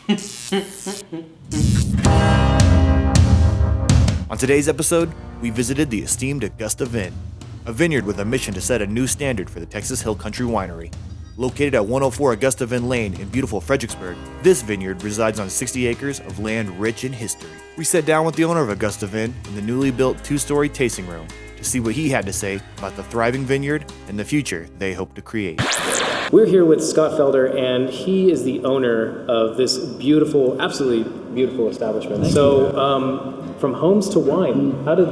On today's episode, we visited the esteemed Augusta Vin, a vineyard with a mission to set a new standard for the Texas Hill Country Winery. Located at 104 Augusta Vin Lane in beautiful Fredericksburg, this vineyard resides on 60 acres of land rich in history. We sat down with the owner of Augusta Vin in the newly built 2-story tasting room to see what he had to say about the thriving vineyard and the future they hope to create. We're here with Scott Felder, and he is the owner of this beautiful, absolutely beautiful establishment. From homes to wine, how did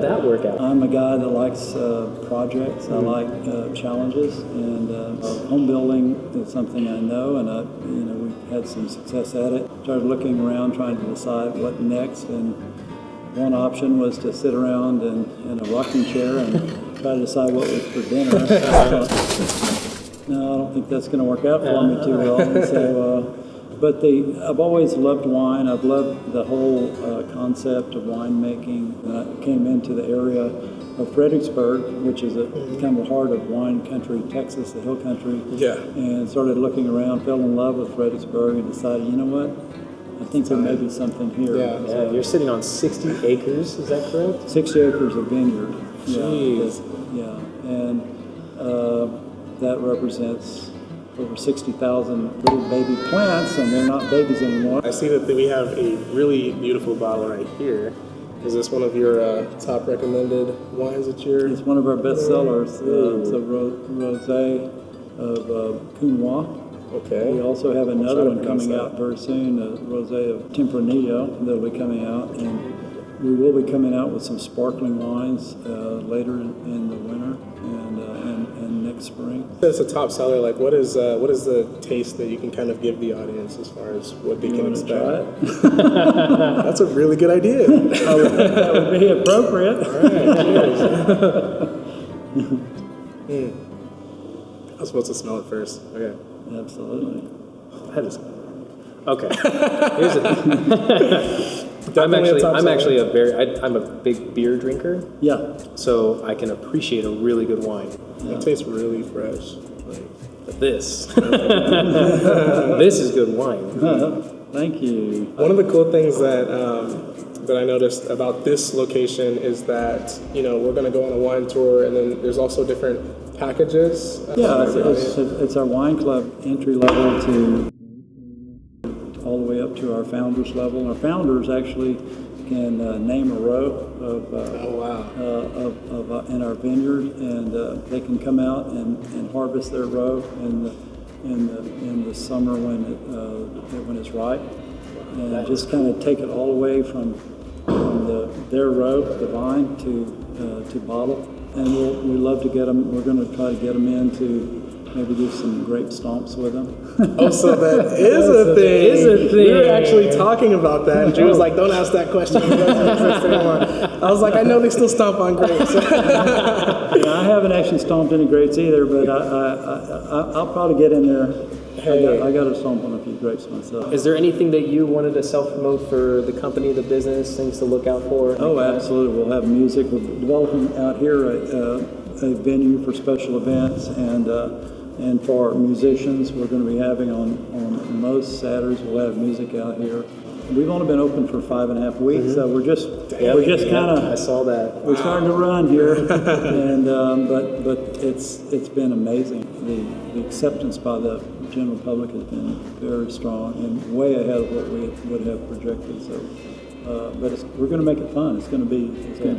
that work out? I'm a guy that likes projects. I like challenges, and home building is something I know, and we've had some success at it. Started looking around, trying to decide what next, and one option was to sit around in a rocking chair and try to decide what was for dinner. No, I don't think that's going to work out for me too well. And so, I've always loved wine. I've loved the whole concept of winemaking. I came into the area of Fredericksburg, which is kind of the heart of wine country, Texas, the hill country. Yeah. And started looking around, fell in love with Fredericksburg, and decided, you know what? I think there may be something here. Yeah, you're sitting on 60 acres, is that correct? 60 acres of vineyard. Jeez. Yeah, and that represents over 60,000 little baby plants, and they're not babies anymore. I see that we have a really beautiful bottle right here. Is this one of your top recommended wines that you're... It's one of our best sellers. It's a rosé of Counois. Okay. We also have another one coming out very soon, a rosé of Tempranillo that'll be coming out, and we will be coming out with some sparkling wines later in the winter and next spring. As a top seller, like what is the taste that you can kind of give the audience as far as what they can expect? Try it? That's a really good idea. That would be appropriate. All right, cheers. I was supposed to smell it first. Okay. Absolutely. Okay. Here's I'm a big beer drinker. Yeah. So I can appreciate a really good wine. It tastes really fresh. But this is good wine. Thank you. One of the cool things that I noticed about this location is that, we're going to go on a wine tour, and then there's also different packages. Yeah, it's our wine club entry level to all the way up to our founders level. Our founders actually can name a row in our vineyard, and they can come out and harvest their row in the summer when it's ripe, and just kind of take it all the way from their row, the vine, to bottle. And we love to get them. We're going to try to get them in to maybe do some grape stomps with them. Oh, so that is a thing. We were actually talking about that, and Drew was like, "Don't ask that question." I was like, "I know they still stomp on grapes." I haven't actually stomped any grapes either, but I'll probably get in there. Hey. I got to stomp on a few grapes myself. Is there anything that you wanted to self-promote for the company, the business, things to look out for? Oh, absolutely. We'll have music. We're developing out here a venue for special events, and for our musicians. We're going to be having on most Saturdays, we'll have music out here. We've only been open for 5.5 weeks, so we're just kind of. I saw that. We're starting to run here, and but it's been amazing. The acceptance by the general public has been very strong and way ahead of what we would have projected. So, but we're going to make it fun. It's going to be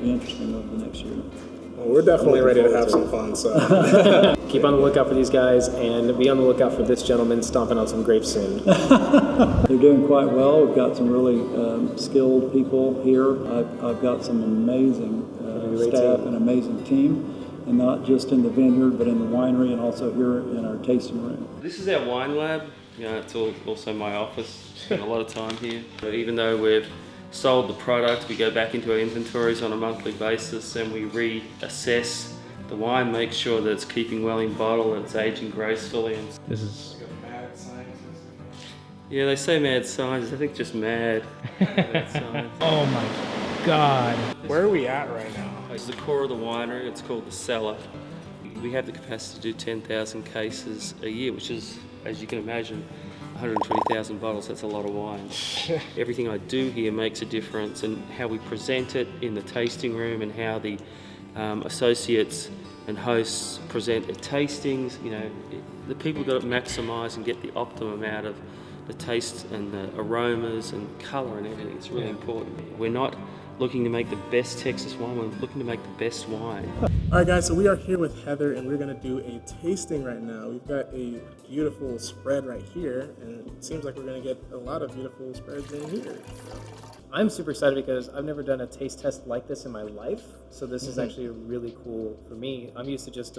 interesting over the next year. Well, we're definitely ready to have some fun. So keep on the lookout for these guys, and be on the lookout for this gentleman stomping on some grapes soon. They're doing quite well. We've got some really skilled people here. I've got some amazing staff and amazing team, and not just in the vineyard, but in the winery, and also here in our tasting room. This is our wine lab. It's also my office. Spend a lot of time here. Even though we've sold the product, we go back into our inventories on a monthly basis, and we reassess the wine, make sure that it's keeping well in bottle, that it's aging gracefully. And this is mad sciences. Yeah, they say mad science. I think just mad. Mad science. Oh my God. Where are we at right now? It's the core of the winery. It's called the cellar. We have the capacity to do 10,000 cases a year, which is, as you can imagine, 120,000 bottles, that's a lot of wine. Everything I do here makes a difference, and how we present it in the tasting room and how the associates and hosts present at tastings. You know, the people got to maximise and get the optimum out of the taste and the aromas and colour and everything. It's really important. We're not looking to make the best Texas wine, we're looking to make the best wine. All right, guys, so we are here with Heather, and we're going to do a tasting right now. We've got a beautiful spread right here, and it seems like we're going to get a lot of beautiful spreads in here. I'm super excited because I've never done a taste test like this in my life, so this is actually really cool for me. I'm used to just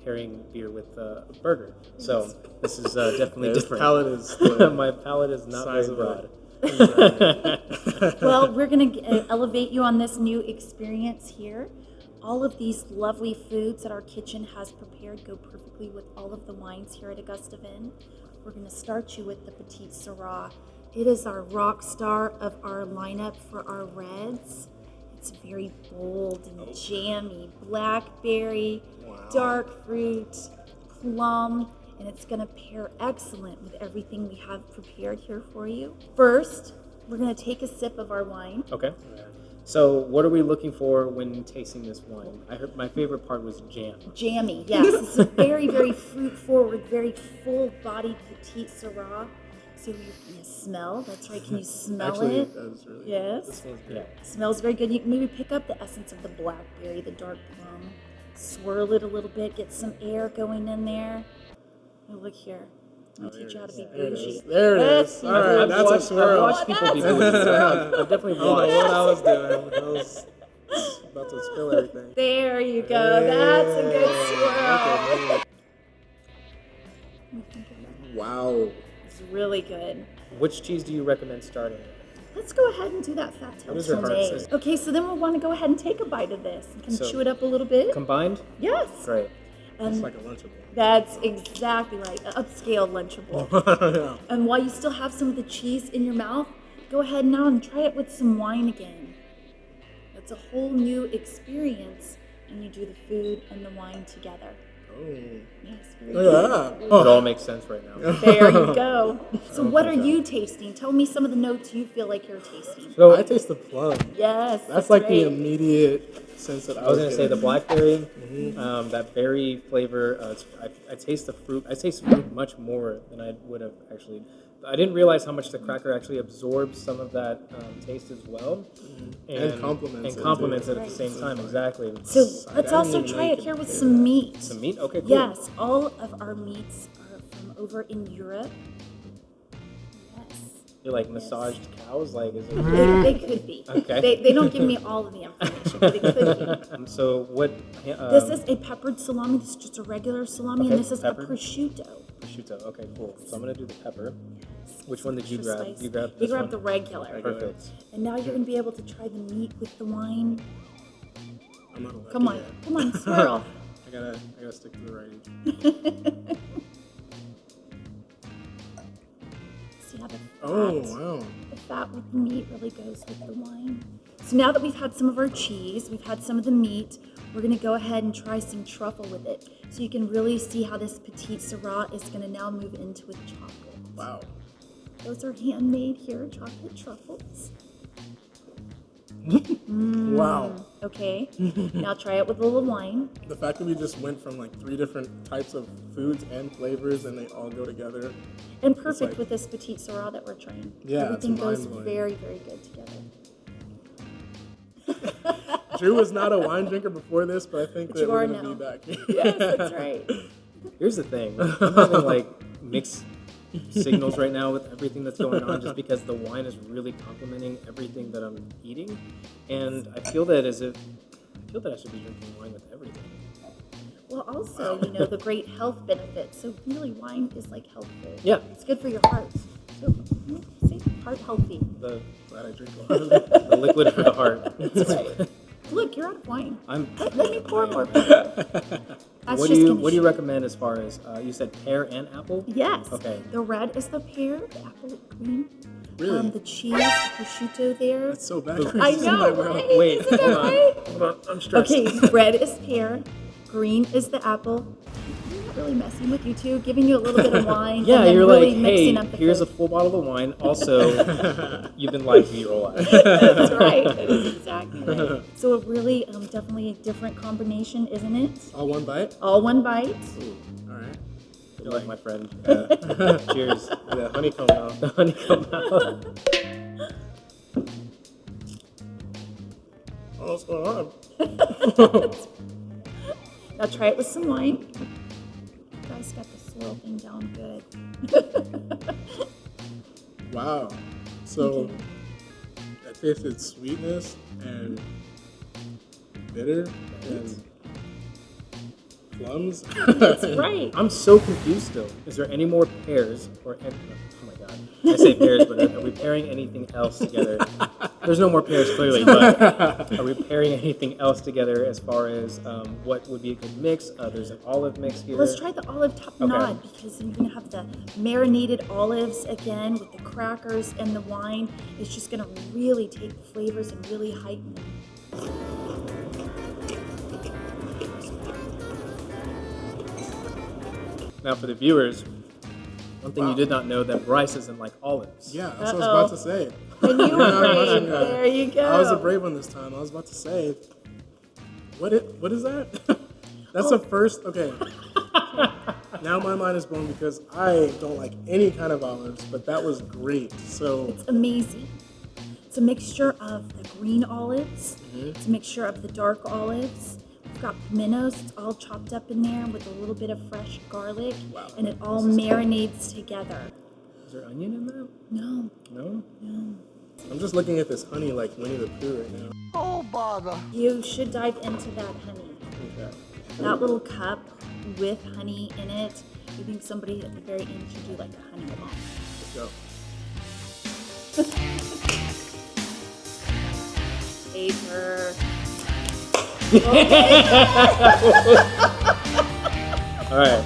pairing beer with a burger, so this is definitely different. My palate is not very broad. Well, we're going to elevate you on this new experience here. All of these lovely foods that our kitchen has prepared go perfectly with all of the wines here at Augusta Vin. We're going to start you with the Petite Syrah. It is our rock star of our lineup for our reds. It's very bold and jammy, blackberry, dark fruit, plum, and it's going to pair excellent with everything we have prepared here for you. First, we're going to take a sip of our wine. Okay. So what are we looking for when tasting this wine? I heard my favorite part was jam. Jammy, yes. It's a very, very fruit-forward, very full-bodied Petite Syrah. So you smell, that's right, can you smell Actually, it? that was really Yes. This smells great. It smells very good. You can maybe pick up the essence of the blackberry, the dark plum, swirl it a little bit, get some air going in there. Oh, look here. I'll teach you how to be bougie. There it is. All right, that's a swirl. I've watched people be doing this. I've definitely I don't know watched. what I was doing. I was about to spill everything. There you go. That's a good swirl. Wow. It's really good. Which cheese do you recommend starting? Let's go ahead and do that fat tail What does your heart today. say? Okay, so then we'll want to go ahead and take a bite of this. You can So- chew it up a little bit. Combined? Yes. Great. And It's like a Lunchable. that's exactly right. An upscale Lunchable. Yeah. And while you still have some of the cheese in your mouth, go ahead now and try it with some wine again. It's a whole new experience when you do the food and the wine together. Oh. Yes, very Look good. at that. It all makes sense right now. There you go. So what are you tasting? Tell me some of the notes you feel like you're tasting. So I taste the plum. Yes. That's like great. the immediate sense that I was gonna say the getting. blackberry, that berry flavor. I taste the fruit. I taste fruit much more than I would have actually. I didn't realize how much the cracker actually absorbs some of that taste as well, And complements it, complements too. it at the same time. Exactly. So let's didn't also even try make it here with it. some meat. Some meat. Okay, cool. Yes, all of our meats are from over in Europe. Yes. You're like massaged cows. Like, is it? They could be. Okay. They don't give me all of the information, but it could be. So what? This is a peppered salami. This is just a regular salami, Okay, and this is peppered. a prosciutto. prosciutto. Okay, cool. So I'm gonna do the pepper. Which one did you Extra grab? spice. You grabbed You this grabbed one? the regular. Perfect. And now you're gonna be able to try the meat with the wine. I'm not allowed Come to on, do that. come on, swirl. I gotta stick to the writing. See how the Oh, fat, wow. the fat with the meat really goes with the wine. So now that we've had some of our cheese, we've had some of the meat, we're gonna go ahead and try some truffle with it. So you can really see how this Petite Syrah is gonna now move into with chocolate. Wow. Those are handmade here, chocolate truffles. Wow. Okay, now try it with a little wine. The fact that we just went from like 3 different types of foods and flavors and they all go together. And perfect like- with this Petite Syrah that we're trying. Yeah, it's Everything goes mind-blowing. very, very good together. Drew was not a wine drinker before this, but I think that you we're are gonna now. be back. Yes, that's right. Here's the thing. I'm having like mixed signals right now with everything that's going on just because the wine is really complementing everything that I'm eating. And I feel that I should be drinking wine with everything. Well, also, you know, the great health benefits. So really, wine is like healthful. Yeah. It's good for your heart. So, see, heart healthy. The Glad I drink wine. the liquid for the heart. That's right. Look, you're out of wine. I'm Let me pour more for you. That's What just do gonna you show- recommend as far as you said pear and apple? Yes. Okay. The red is the pear, the apple is green. Really? The cheese, the prosciutto there. That's so bad. I know, right? Wait, Isn't hold that on. right? I'm stressed. Okay, red is pear, green is the apple, really messing with you too, giving you a little bit of wine. Yeah, and then you're really like, mixing hey, up the here's a food. full bottle of wine. Also, you've been lying to me your whole life. That's right. That is exactly right. So a really, definitely a different combination, isn't it? All one bite. All one bite. All right. You're like my friend. Cheers. The honeycomb mouth. The honeycomb mouth. Oh, what's going on? Now try it with some wine. You guys got the swirl thing down good. Wow. So I tasted sweetness and bitter and plums. That's right. I'm so confused still. Is there any more pears or? Oh my god! I say pears, but are we pairing anything else together? There's no more pears clearly, but are we pairing anything else together as far as what would be a good mix? There's an olive mix here. Let's try the olive tapenade because you're gonna have the marinated olives again with the crackers and the wine. It's just gonna really take the flavors and really heighten them. Now for the viewers, one thing you did not know that Bryce doesn't like olives. Yeah, that's what I was about to say. And you were Yeah, brave. yeah. There you go. I was a brave one this time. I was about to say, what is that? That's the first. Okay. Now my mind is blown because I don't like any kind of olives, but that was great. So It's amazing. It's a mixture of the green olives. It's a mixture of the dark olives. We've got pimentos. It's all chopped up in there with a little bit of fresh garlic, and it all marinades together. Is there onion in that? No, No. no. I'm just looking at this honey like Winnie the Pooh right now. You should dive into that honey. Okay. That little cup with honey in it. You think somebody at the very end should do like a honey bomb. Let's go. Paper. All right.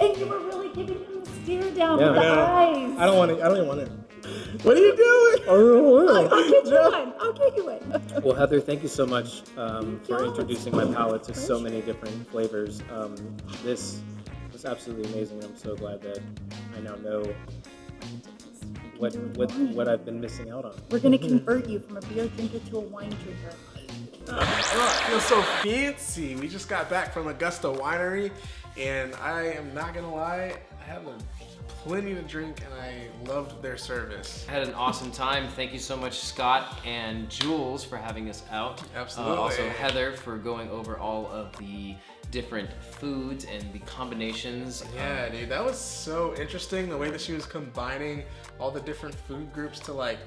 And you were really giving him the stare down Yeah, with the I know. eyes. I don't want it. I don't even want it. What are you doing? I'll get you one. I'll get you one. Well, Heather, thank you so much for Yes, introducing my palate to so pleasure. many different flavors. This was absolutely amazing. I'm so glad that I now know what I've been missing out on. We're gonna convert you from a beer drinker to a wine drinker. Oh, I feel so fancy. We just got back from Augusta Winery, and I am not gonna lie, I had plenty to drink, and I loved their service. Had an awesome time. Thank you so much, Scott and Jules, for having us out. Absolutely. Also, Heather for going over all of the different foods and the combinations. Yeah, dude, that was so interesting. The way that she was combining all the different food groups to like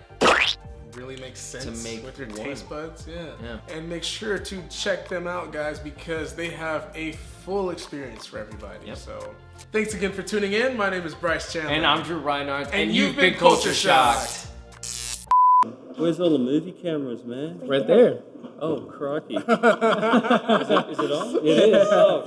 really make sense make with your one. taste buds. Yeah. Yeah. And make sure to check them out, guys, because they have a full experience for everybody. Yep. So thanks again for tuning in. My name is Bryce Chandler. And I'm Drew Reinhardt, And you've been culture shocked. Where's all the movie cameras, man? Right there. Oh, crikey. Is it on? It is. Oh.